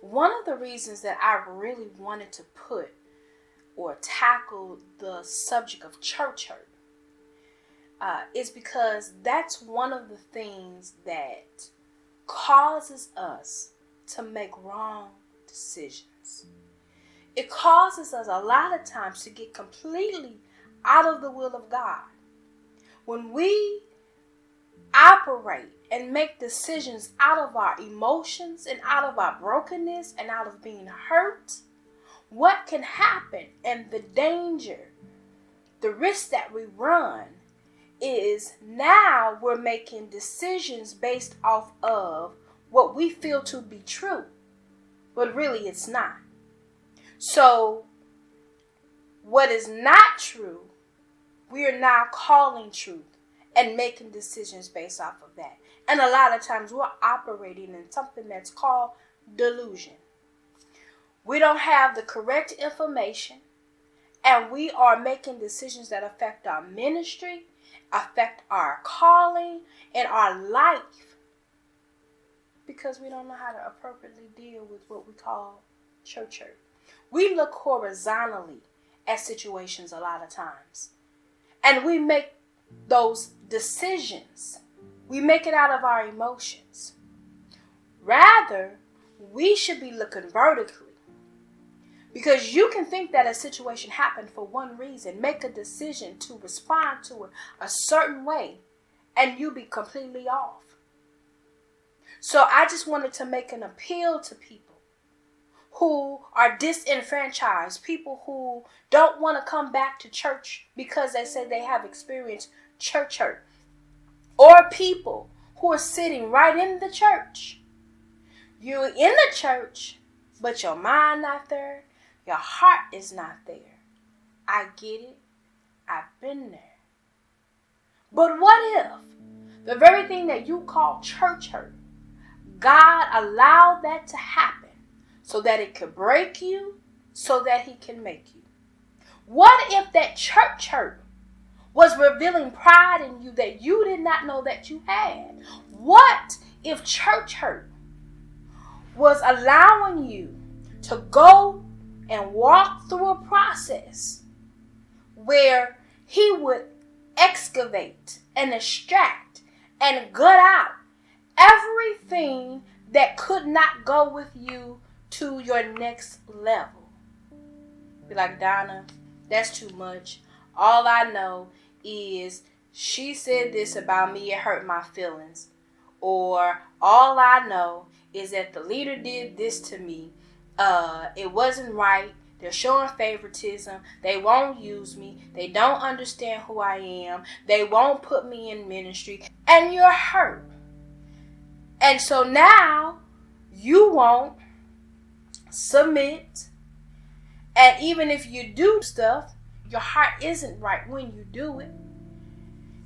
One of the reasons that I really wanted to put or tackle the subject of church hurt is because that's one of the things that causes us to make wrong decisions. It causes us a lot of times to get completely out of the will of God. When we operate and make decisions out of our emotions and out of our brokenness and out of being hurt, what can happen and the danger, the risk that we run is now we're making decisions based off of what we feel to be true, but really it's not. So what is not true, we are now calling truth and making decisions based off of that. And a lot of times we're operating in something that's called delusion. We don't have the correct information, and we are making decisions that affect our ministry, affect our calling, and our life because we don't know how to appropriately deal with what we call church hurt. We look horizontally at situations a lot of times, and we make those decisions. We make it out of our emotions. Rather, we should be looking vertically. Because you can think that a situation happened for one reason, make a decision to respond to it a certain way, and you be completely off. So I just wanted to make an appeal to people who are disenfranchised, people who don't want to come back to church because they say they have experienced church hurt, or people who are sitting right in the church. You're in the church, but your mind not there. Your heart is not there. I get it. I've been there. But what if the very thing that you call church hurt, God allowed that to happen so that it could break you, so that he can make you? What if that church hurt was revealing pride in you that you did not know that you had? What if church hurt was allowing you to go and walk through a process where he would excavate and extract and gut out everything that could not go with you to your next level? Be like, Donna, that's too much. All I know is she said this about me, it hurt my feelings. Or all I know is that the leader did this to me. It wasn't right. They're showing favoritism. They won't use me. They don't understand who I am. They won't put me in ministry. And you're hurt. And so now you won't submit. And even if you do stuff, your heart isn't right when you do it.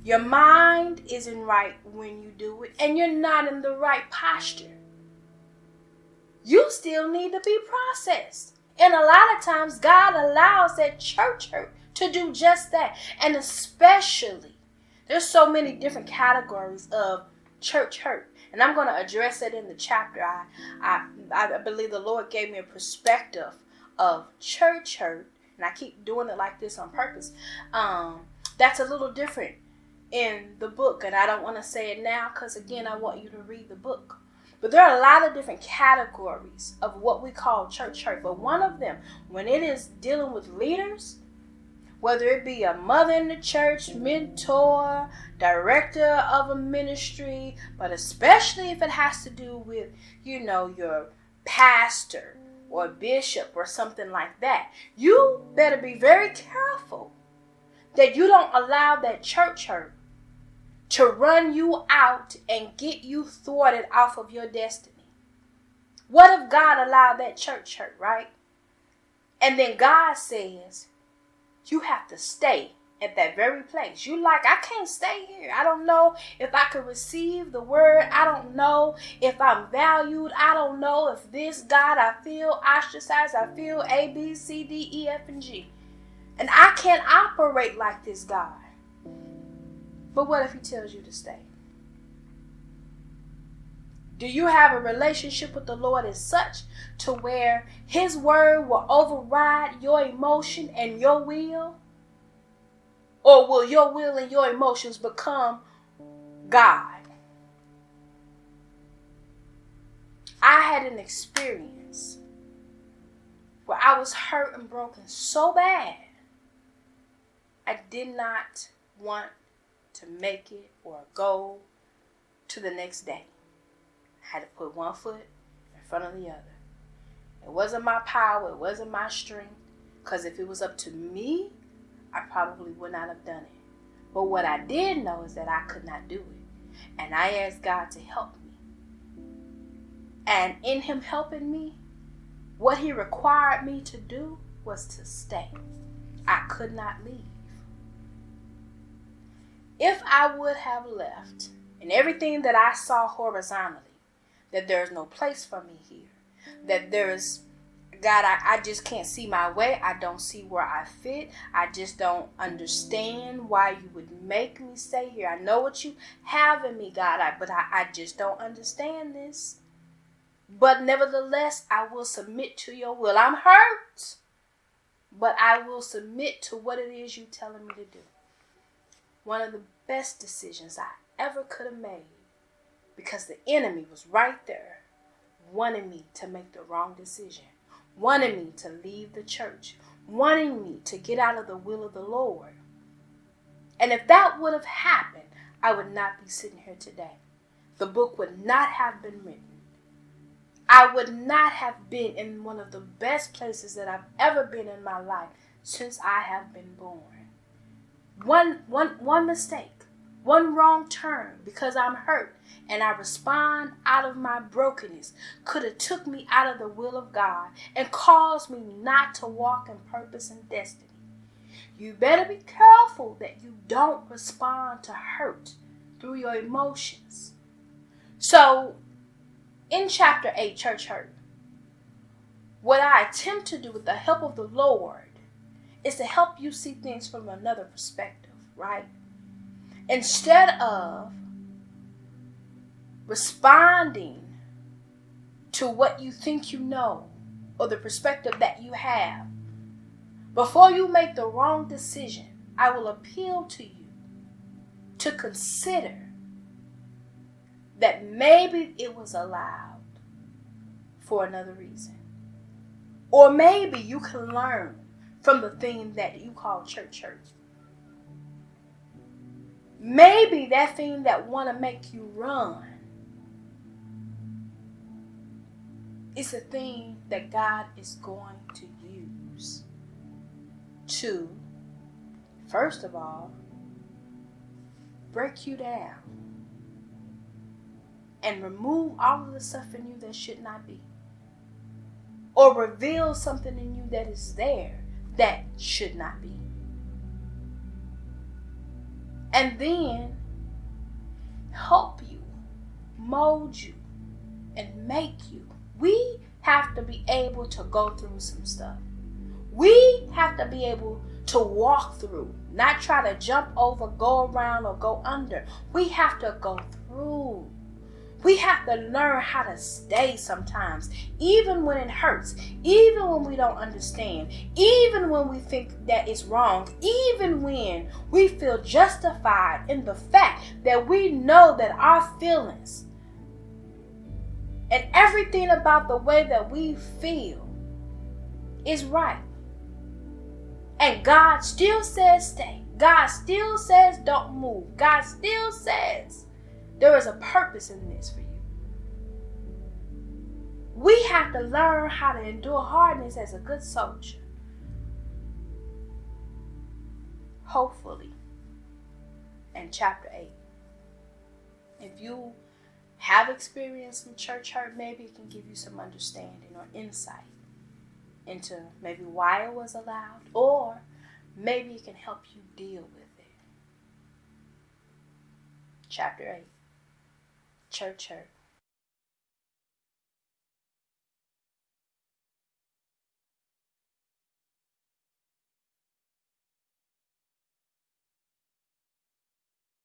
Your mind isn't right when you do it. And you're not in the right posture. You still need to be processed. And a lot of times God allows that church hurt to do just that. And especially, there's so many different categories of church hurt. And I'm going to address it in the chapter. I believe the Lord gave me a perspective of church hurt. And I keep doing it like this on purpose. That's a little different in the book. And I don't want to say it now because, again, I want you to read the book. But there are a lot of different categories of what we call church hurt. But one of them, when it is dealing with leaders, whether it be a mother in the church, mentor, director of a ministry, but especially if it has to do with, your pastor or bishop or something like that, you better be very careful that you don't allow that church hurt to run you out and get you thwarted off of your destiny. What if God allowed that church hurt, right? And then God says, you have to stay at that very place. You like, I can't stay here. I don't know if I can receive the word. I don't know if I'm valued. I don't know if this, God, I feel ostracized. I feel A, B, C, D, E, F, and G. And I can't operate like this, God. But what if he tells you to stay? Do you have a relationship with the Lord as such to where his word will override your emotion and your will? Or will your will and your emotions become God? I had an experience where I was hurt and broken so bad, I did not want to make it or go to the next day. I had to put one foot in front of the other. It wasn't my power, it wasn't my strength, because if it was up to me, I probably would not have done it. But what I did know is that I could not do it. And I asked God to help me. And in him helping me, what he required me to do was to stay. I could not leave. If I would have left, and everything that I saw horizontally, that there is no place for me here, that there is, God, I just can't see my way. I don't see where I fit. I just don't understand why you would make me stay here. I know what you have in me, God, but I just don't understand this. But nevertheless, I will submit to your will. I'm hurt, but I will submit to what it is you're telling me to do. One of the best decisions I ever could have made, because the enemy was right there, wanting me to make the wrong decision, wanting me to leave the church, wanting me to get out of the will of the Lord. And if that would have happened, I would not be sitting here today. The book would not have been written. I would not have been in one of the best places that I've ever been in my life since I have been born. One mistake, one wrong turn, because I'm hurt and I respond out of my brokenness, could have took me out of the will of God and caused me not to walk in purpose and destiny. You better be careful that you don't respond to hurt through your emotions. So, in chapter 8, Church Hurt, what I attempt to do with the help of the Lord is to help you see things from another perspective, right? Instead of responding to what you think you know or the perspective that you have, before you make the wrong decision, I will appeal to you to consider that maybe it was allowed for another reason. Or maybe you can learn from the thing that you call church hurt. Maybe that thing that want to make you run is a thing that God is going to use to, first of all, break you down and remove all of the stuff in you that should not be. Or reveal something in you that is there that should not be. And then help you, mold you, and make you. We have to be able to go through some stuff. We have to be able to walk through, not try to jump over, go around, or go under. We have to go through. We have to learn how to stay sometimes, even when it hurts, even when we don't understand, even when we think that it's wrong, even when we feel justified in the fact that we know that our feelings and everything about the way that we feel is right. And God still says stay. God still says don't move. God still says there is a purpose in this for you. We have to learn how to endure hardness as a good soldier. Hopefully, in chapter 8, if you have experienced some church hurt, maybe it can give you some understanding or insight into maybe why it was allowed, or maybe it can help you deal with it. Chapter 8. Church hurt.